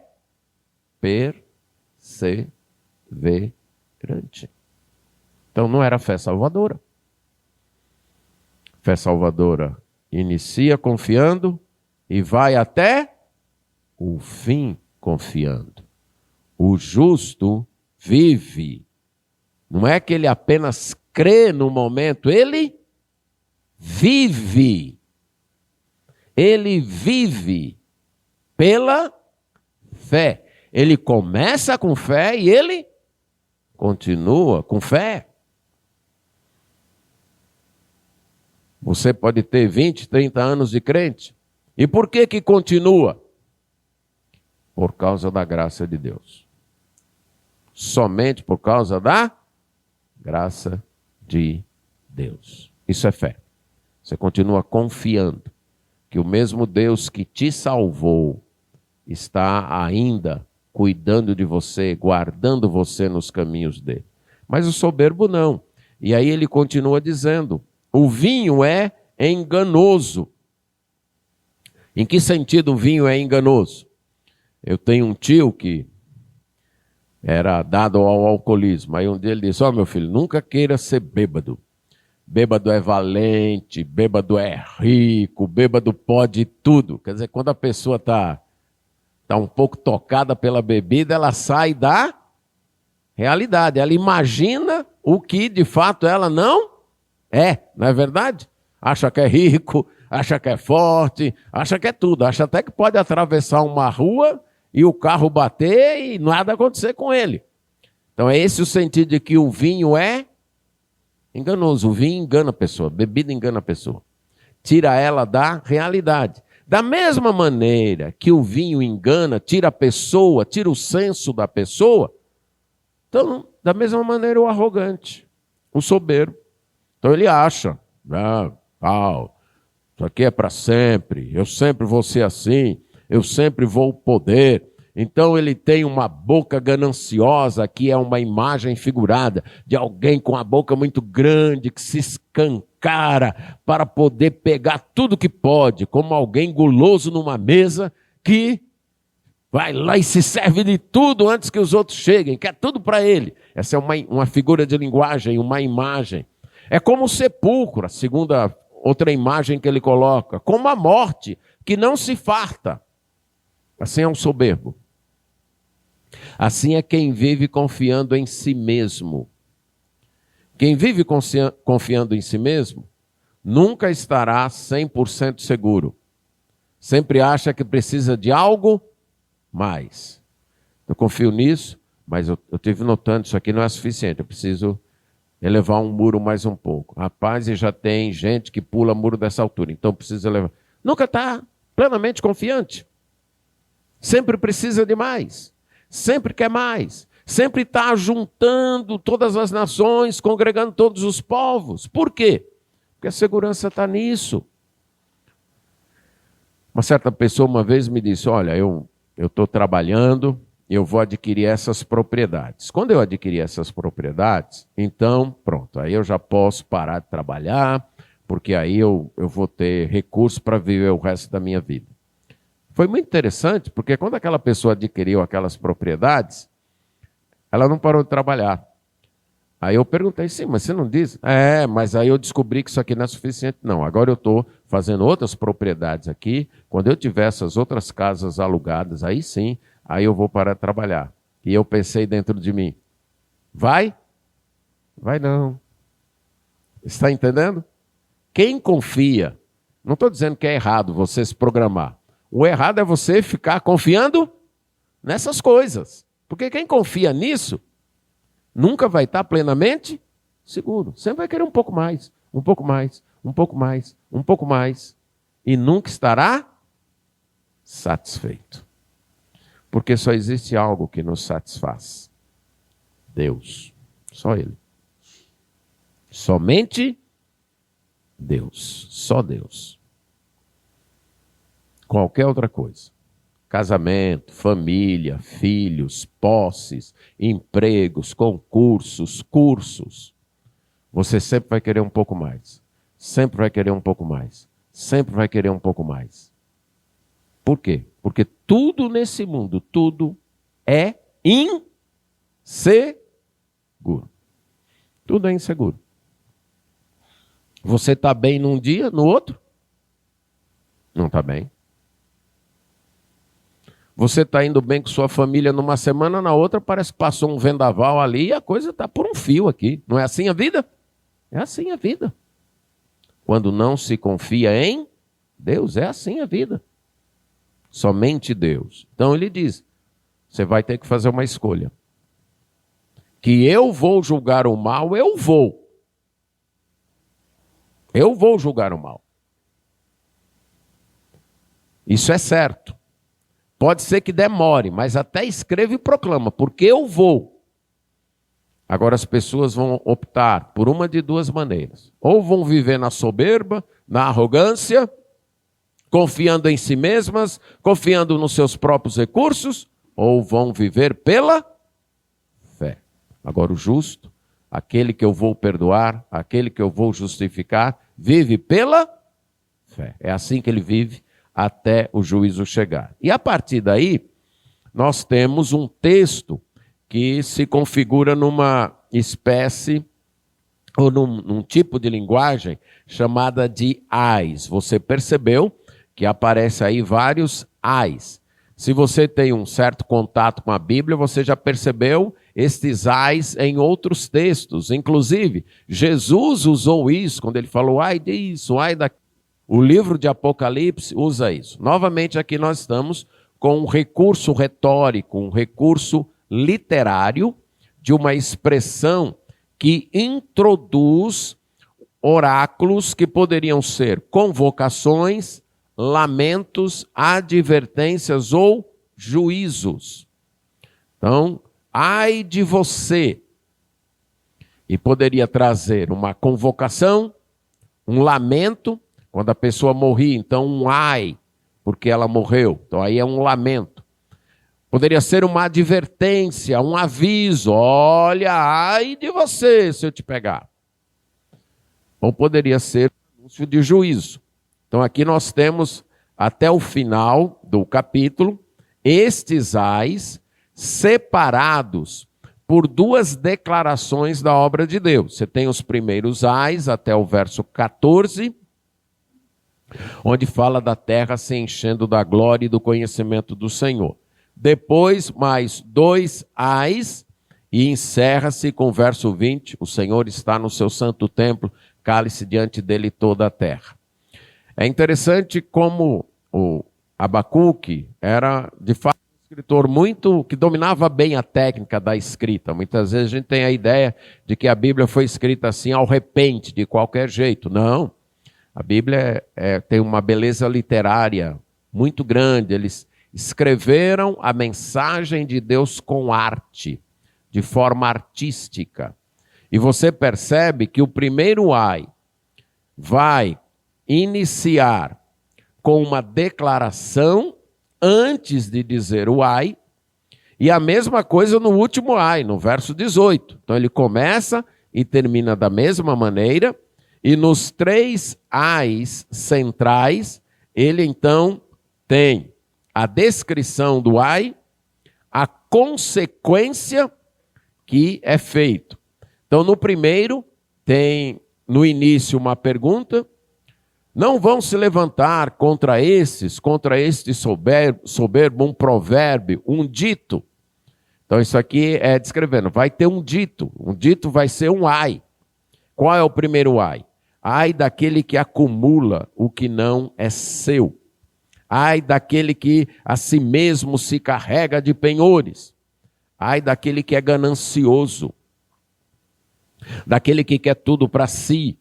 S1: perseverante. Então não era fé salvadora. Fé salvadora inicia confiando e vai até o fim confiando. O justo vive. Não é que ele apenas crê no momento, ele vive. Ele vive pela fé. Ele começa com fé e ele continua com fé. Você pode ter 20, 30 anos de crente. E por que continua? Por causa da graça de Deus. Somente por causa da graça de Deus. Isso é fé. Você continua confiando que o mesmo Deus que te salvou está ainda cuidando de você, guardando você nos caminhos dele. Mas o soberbo não. E aí ele continua dizendo, o vinho é enganoso. Em que sentido o vinho é enganoso? Eu tenho um tio que era dado ao alcoolismo. Aí um dia ele disse, meu filho, nunca queira ser bêbado. Bêbado é valente, bêbado é rico, bêbado pode tudo. Quer dizer, quando a pessoa está está um pouco tocada pela bebida, ela sai da realidade. Ela imagina o que de fato ela não é verdade? Acha que é rico, acha que é forte, acha que é tudo. Acha até que pode atravessar uma rua e o carro bater e nada acontecer com ele. Então é esse o sentido de que o vinho é enganoso. O vinho engana a pessoa, a bebida engana a pessoa. Tira ela da realidade. Da mesma maneira que o vinho engana, tira a pessoa, tira o senso da pessoa, então, da mesma maneira o arrogante, o soberbo. Então ele acha, isso aqui é para sempre, eu sempre vou ser assim, eu sempre vou poder. Então ele tem uma boca gananciosa, que é uma imagem figurada de alguém com a boca muito grande, que se escancara para poder pegar tudo que pode, como alguém guloso numa mesa que vai lá e se serve de tudo antes que os outros cheguem, quer tudo para ele. Essa é uma figura de linguagem, uma imagem. É como o sepulcro, a segunda, outra imagem que ele coloca, como a morte, que não se farta. Assim é um soberbo. Assim é quem vive confiando em si mesmo. Quem vive confiando em si mesmo, nunca estará 100% seguro. Sempre acha que precisa de algo mais. Eu confio nisso, mas eu estive notando, isso aqui não é suficiente, eu preciso elevar um muro mais um pouco. Rapaz, e já tem gente que pula muro dessa altura, então precisa elevar. Nunca está plenamente confiante. Sempre precisa de mais. Sempre quer mais. Sempre está juntando todas as nações, congregando todos os povos. Por quê? Porque a segurança está nisso. Uma certa pessoa uma vez me disse, olha, eu estou trabalhando, eu vou adquirir essas propriedades. Quando eu adquirir essas propriedades, então, pronto, aí eu já posso parar de trabalhar, porque aí eu vou ter recursos para viver o resto da minha vida. Foi muito interessante, porque quando aquela pessoa adquiriu aquelas propriedades, ela não parou de trabalhar. Aí eu perguntei, sim, mas você não diz? Mas aí eu descobri que isso aqui não é suficiente. Não, agora eu estou fazendo outras propriedades aqui. Quando eu tiver essas outras casas alugadas, aí sim, aí eu vou parar de trabalhar. E eu pensei dentro de mim, vai? Vai não. Está entendendo? Quem confia, não estou dizendo que é errado você se programar. O errado é você ficar confiando nessas coisas. Porque quem confia nisso, nunca vai estar plenamente seguro. Sempre vai querer um pouco mais, um pouco mais, um pouco mais, um pouco mais. E nunca estará satisfeito. Porque só existe algo que nos satisfaz. Deus. Só Ele. Somente Deus. Só Deus. Qualquer outra coisa. Casamento, família, filhos, posses, empregos, concursos, cursos. Você sempre vai querer um pouco mais. Sempre vai querer um pouco mais. Sempre vai querer um pouco mais. Por quê? Porque tudo nesse mundo, tudo é inseguro. Tudo é inseguro. Você está bem num dia, no outro? Não está bem. Você está indo bem com sua família numa semana, na outra parece que passou um vendaval ali e a coisa está por um fio aqui. Não é assim a vida? É assim a vida. Quando não se confia em Deus, é assim a vida. Somente Deus. Então ele diz, você vai ter que fazer uma escolha. Que eu vou julgar o mal, eu vou. Eu vou julgar o mal. Isso é certo. Pode ser que demore, mas até escreva e proclama, porque eu vou. Agora as pessoas vão optar por uma de duas maneiras. Ou vão viver na soberba, na arrogância, confiando em si mesmas, confiando nos seus próprios recursos, ou vão viver pela fé. Agora o justo, aquele que eu vou perdoar, aquele que eu vou justificar, vive pela fé. É assim que ele vive até o juízo chegar. E a partir daí, nós temos um texto que se configura numa espécie, ou num tipo de linguagem chamada de ais. Você percebeu que aparece aí vários ais. Se você tem um certo contato com a Bíblia, você já percebeu estes ais em outros textos. Inclusive, Jesus usou isso quando ele falou, ai disso, ai daquilo. O livro de Apocalipse usa isso. Novamente, aqui nós estamos com um recurso retórico, um recurso literário de uma expressão que introduz oráculos que poderiam ser convocações, lamentos, advertências ou juízos. Então, ai de você. E poderia trazer uma convocação, um lamento, quando a pessoa morria, então um ai, porque ela morreu. Então aí é um lamento. Poderia ser uma advertência, um aviso. Olha, ai de você se eu te pegar. Ou poderia ser um anúncio de juízo. Então aqui nós temos, até o final do capítulo, estes ais separados por duas declarações da obra de Deus. Você tem os primeiros ais até o verso 14, onde fala da terra se enchendo da glória e do conhecimento do Senhor. Depois, mais 2 ais, e encerra-se com o verso 20, o Senhor está no seu santo templo, cale-se diante dele toda a terra. É interessante como o Abacuque era, de fato, um escritor que dominava bem a técnica da escrita. Muitas vezes a gente tem a ideia de que a Bíblia foi escrita assim ao repente, de qualquer jeito. Não. A Bíblia tem uma beleza literária muito grande. Eles escreveram a mensagem de Deus com arte, de forma artística. E você percebe que o primeiro ai vai iniciar com uma declaração antes de dizer o ai, e a mesma coisa no último ai, no verso 18. Então ele começa e termina da mesma maneira, e nos 3 ais centrais, ele então tem a descrição do ai, a consequência que é feito. Então, no primeiro, tem no início uma pergunta: não vão se levantar contra este soberbo, um provérbio, um dito. Então, isso aqui é descrevendo, vai ter um dito vai ser um ai. Qual é o primeiro ai? Ai daquele que acumula o que não é seu. Ai daquele que a si mesmo se carrega de penhores. Ai daquele que é ganancioso. Daquele que quer tudo para si.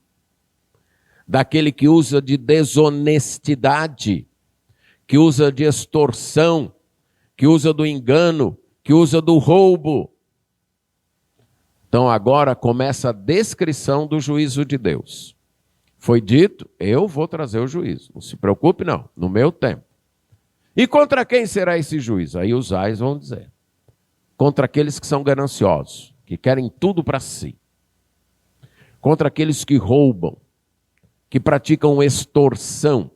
S1: Daquele que usa de desonestidade, que usa de extorsão, que usa do engano, que usa do roubo. Então agora começa a descrição do juízo de Deus. Foi dito, eu vou trazer o juízo. Não se preocupe não, no meu tempo. E contra quem será esse juízo? Aí os ais vão dizer. Contra aqueles que são gananciosos, que querem tudo para si. Contra aqueles que roubam, que praticam extorsão.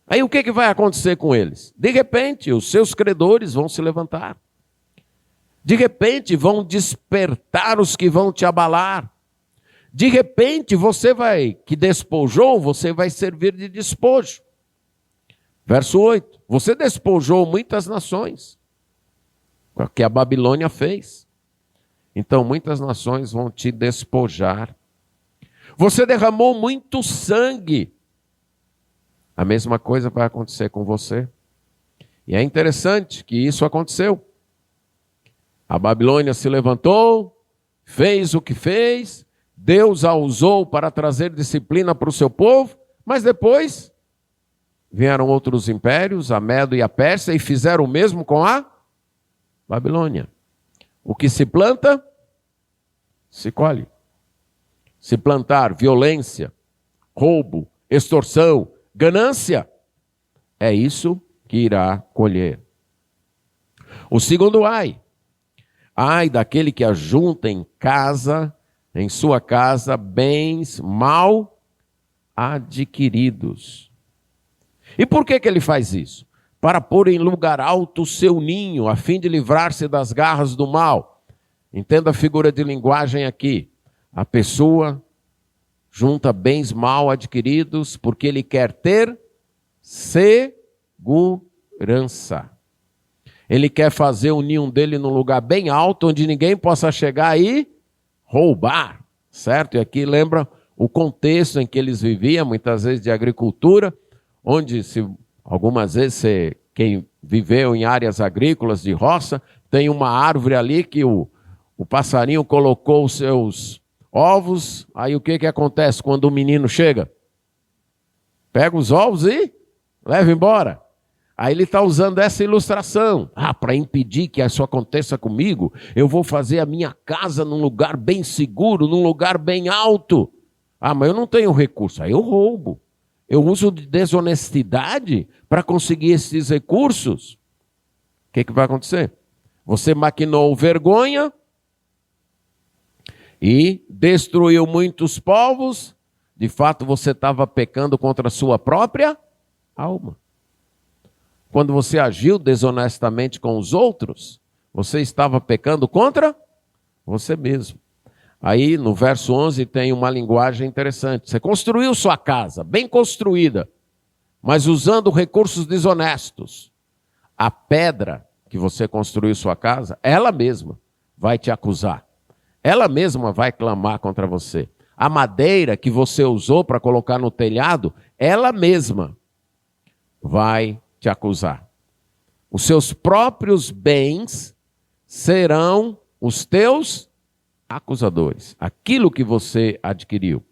S1: Aí o que vai acontecer com eles? De repente, os seus credores vão se levantar. De repente, vão despertar os que vão te abalar. De repente, que despojou, você vai servir de despojo. Verso 8. Você despojou muitas nações, o que a Babilônia fez. Então, muitas nações vão te despojar. Você derramou muito sangue. A mesma coisa vai acontecer com você. E é interessante que isso aconteceu. A Babilônia se levantou, fez o que fez, Deus a usou para trazer disciplina para o seu povo, mas depois vieram outros impérios, a Medo e a Pérsia, e fizeram o mesmo com a Babilônia. O que se planta, se colhe. Se plantar violência, roubo, extorsão, ganância, é isso que irá colher. O segundo ai. Ai daquele que ajunta em sua casa, bens mal adquiridos. E por que ele faz isso? Para pôr em lugar alto o seu ninho, a fim de livrar-se das garras do mal. Entenda a figura de linguagem aqui. A pessoa junta bens mal adquiridos porque ele quer ter segurança. Ele quer fazer o ninho dele num lugar bem alto, onde ninguém possa chegar e roubar, certo? E aqui lembra o contexto em que eles viviam, muitas vezes de agricultura, onde algumas vezes quem viveu em áreas agrícolas de roça, tem uma árvore ali que o passarinho colocou os seus ovos, aí o que acontece quando o menino chega? Pega os ovos e leva embora. Aí ele está usando essa ilustração. Para impedir que isso aconteça comigo, eu vou fazer a minha casa num lugar bem seguro, num lugar bem alto. Mas eu não tenho recurso. Aí eu roubo. Eu uso de desonestidade para conseguir esses recursos. O que vai acontecer? Você maquinou vergonha e destruiu muitos povos. De fato, você estava pecando contra a sua própria alma. Quando você agiu desonestamente com os outros, você estava pecando contra você mesmo. Aí, no verso 11, tem uma linguagem interessante. Você construiu sua casa, bem construída, mas usando recursos desonestos. A pedra que você construiu sua casa, ela mesma vai te acusar. Ela mesma vai clamar contra você. A madeira que você usou para colocar no telhado, ela mesma vai te acusar. Os seus próprios bens serão os teus acusadores. Aquilo que você adquiriu.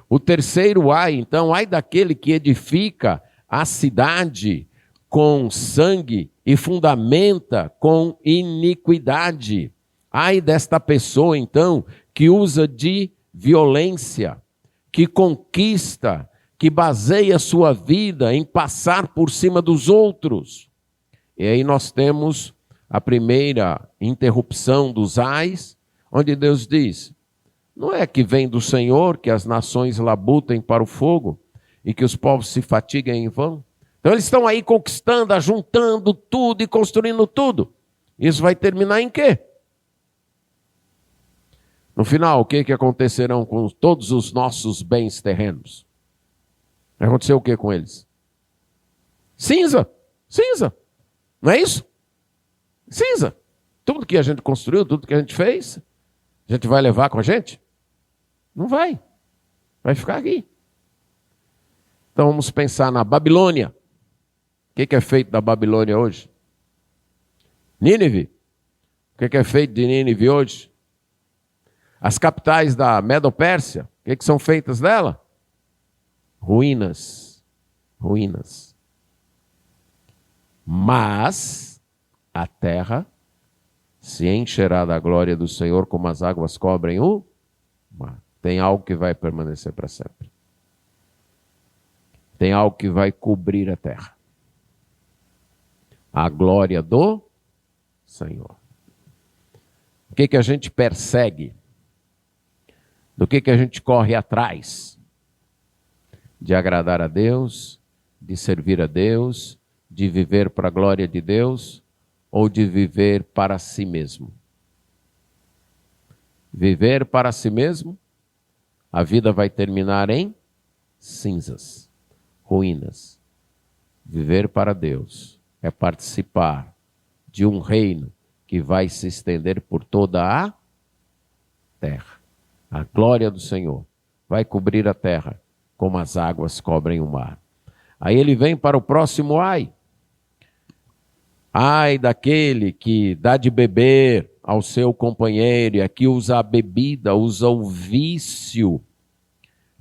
S1: O terceiro ai, então, ai daquele que edifica a cidade com sangue e fundamenta com iniquidade. Ai desta pessoa, então, que usa de violência, que conquista, que baseia sua vida em passar por cima dos outros. E aí nós temos a primeira interrupção dos ais, onde Deus diz, não é que vem do Senhor que as nações labutem para o fogo e que os povos se fatiguem em vão? Então eles estão aí conquistando, ajuntando tudo e construindo tudo. Isso vai terminar em quê? No final, o que acontecerão com todos os nossos bens terrenos? Vai acontecer o que com eles? Cinza! Cinza! Não é isso? Cinza! Tudo que a gente construiu, tudo que a gente fez, a gente vai levar com a gente? Não vai. Vai ficar aqui. Então vamos pensar na Babilônia. O que é feito da Babilônia hoje? Nínive. O que é feito de Nínive hoje? As capitais da Medo-Pérsia, o que são feitas dela? Ruínas. Ruínas. Mas a terra se encherá da glória do Senhor como as águas cobrem o mar. Tem algo que vai permanecer para sempre. Tem algo que vai cobrir a terra. A glória do Senhor. O que a gente persegue? Do que a gente corre atrás? De agradar a Deus, de servir a Deus, de viver para a glória de Deus, ou de viver para si mesmo? Viver para si mesmo, a vida vai terminar em cinzas, ruínas. Viver para Deus é participar de um reino que vai se estender por toda a terra. A glória do Senhor vai cobrir a terra como as águas cobrem o mar. Aí ele vem para o próximo ai. Ai daquele que dá de beber ao seu companheiro, e aqui usa a bebida, usa o vício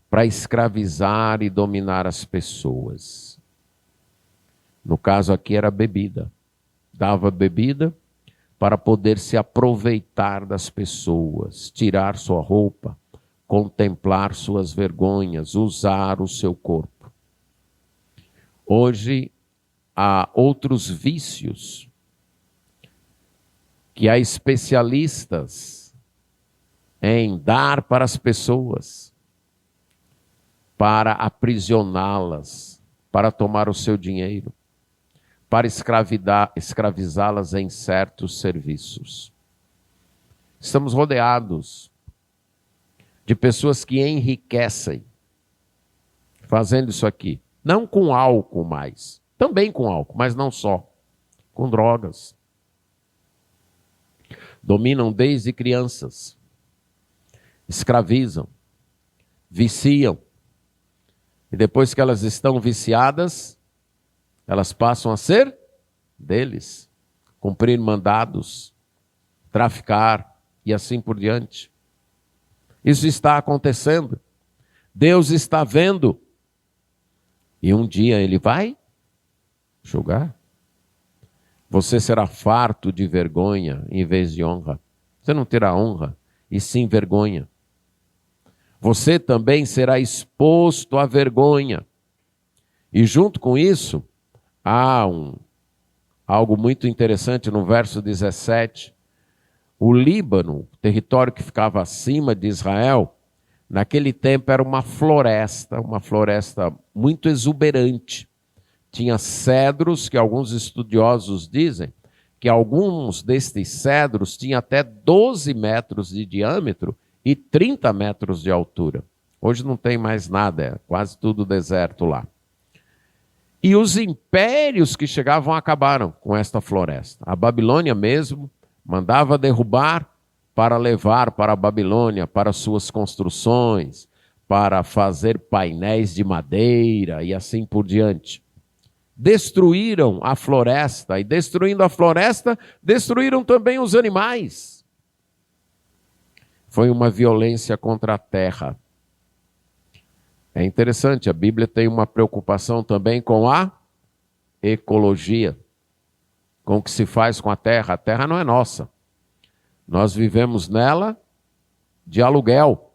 S1: para escravizar e dominar as pessoas. No caso aqui era bebida. Dava bebida para poder se aproveitar das pessoas, tirar sua roupa, contemplar suas vergonhas, usar o seu corpo. Hoje há outros vícios que há especialistas em dar para as pessoas, para aprisioná-las, para tomar o seu dinheiro, para escravizá-las em certos serviços. Estamos rodeados de pessoas que enriquecem fazendo isso aqui. Não com álcool mais, também com álcool, mas não só. Com drogas, dominam desde crianças, escravizam, viciam. E depois que elas estão viciadas, elas passam a ser deles, cumprir mandados, traficar e assim por diante. Isso está acontecendo. Deus está vendo. E um dia Ele vai julgar. Você será farto de vergonha em vez de honra. Você não terá honra, e sim vergonha. Você também será exposto à vergonha. E junto com isso, há algo muito interessante no verso 17. O Líbano, território que ficava acima de Israel, naquele tempo era uma floresta muito exuberante. Tinha cedros, que alguns estudiosos dizem que alguns destes cedros tinham até 12 metros de diâmetro e 30 metros de altura. Hoje não tem mais nada, é quase tudo deserto lá. E os impérios que chegavam acabaram com esta floresta. A Babilônia mesmo mandava derrubar para levar para a Babilônia, para suas construções, para fazer painéis de madeira e assim por diante. Destruíram a floresta, e destruindo a floresta, destruíram também os animais. Foi uma violência contra a terra. É interessante, a Bíblia tem uma preocupação também com a ecologia, com o que se faz com a terra. A terra não é nossa. Nós vivemos nela de aluguel.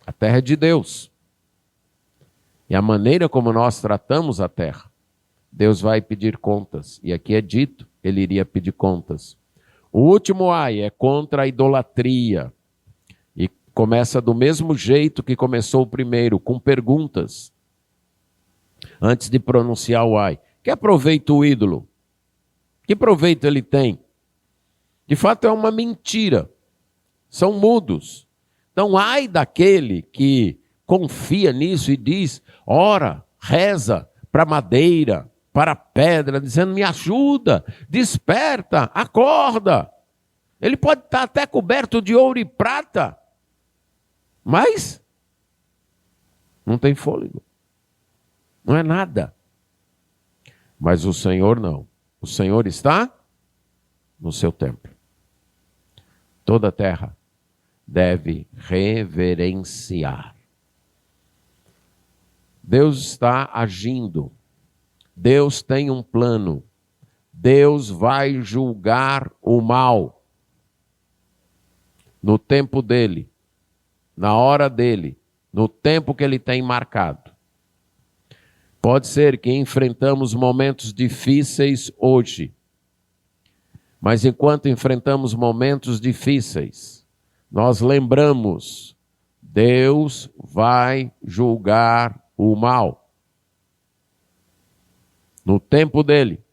S1: A terra é de Deus. E a maneira como nós tratamos a terra, Deus vai pedir contas. E aqui é dito, Ele iria pedir contas. O último ai é contra a idolatria. E começa do mesmo jeito que começou o primeiro, com perguntas. Antes de pronunciar o ai. Que proveito o ídolo? Que proveito ele tem? De fato é uma mentira. São mudos. Então ai daquele que confia nisso e diz, ora, reza para madeira, para pedra, dizendo, me ajuda, desperta, acorda. Ele pode estar até coberto de ouro e prata, mas não tem fôlego. Não é nada. Mas o Senhor não. O Senhor está no seu templo. Toda a terra deve reverenciar. Deus está agindo. Deus tem um plano. Deus vai julgar o mal. No tempo dele. Na hora dele. No tempo que ele tem marcado. Pode ser que enfrentamos momentos difíceis hoje. Mas enquanto enfrentamos momentos difíceis, nós lembramos, Deus vai julgar o mal. No tempo dele.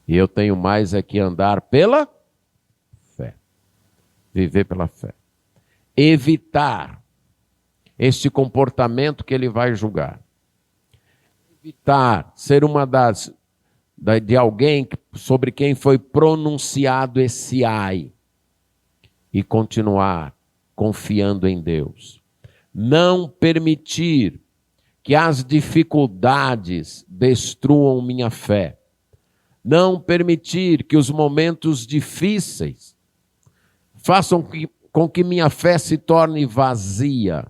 S1: E eu tenho mais é que andar pela fé. Viver pela fé. Evitar este comportamento que ele vai julgar. Evitar ser uma de alguém sobre quem foi pronunciado esse ai. E continuar confiando em Deus. Não permitir que as dificuldades destruam minha fé. Não permitir que os momentos difíceis façam com que minha fé se torne vazia.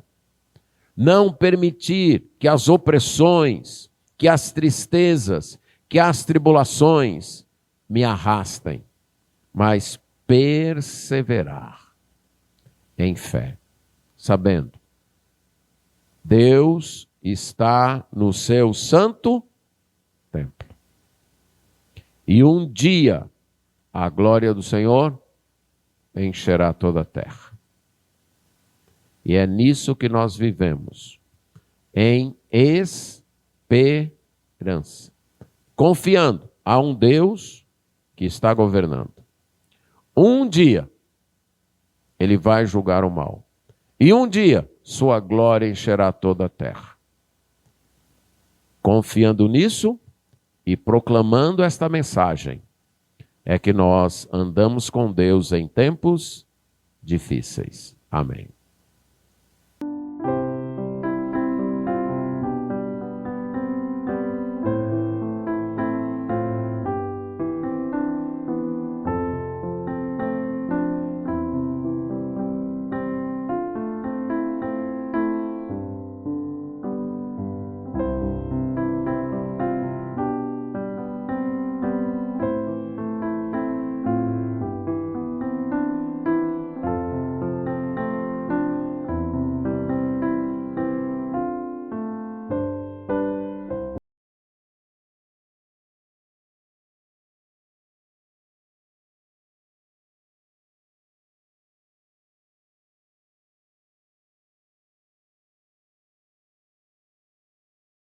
S1: Não permitir que as opressões, que as tristezas, que as tribulações me arrastem, mas perseverar em fé, sabendo, Deus está no seu santo templo. E um dia a glória do Senhor encherá toda a terra. E é nisso que nós vivemos, em esperança, confiando a um Deus que está governando. Um dia ele vai julgar o mal. E um dia sua glória encherá toda a terra. Confiando nisso e proclamando esta mensagem, é que nós andamos com Deus em tempos difíceis. Amém.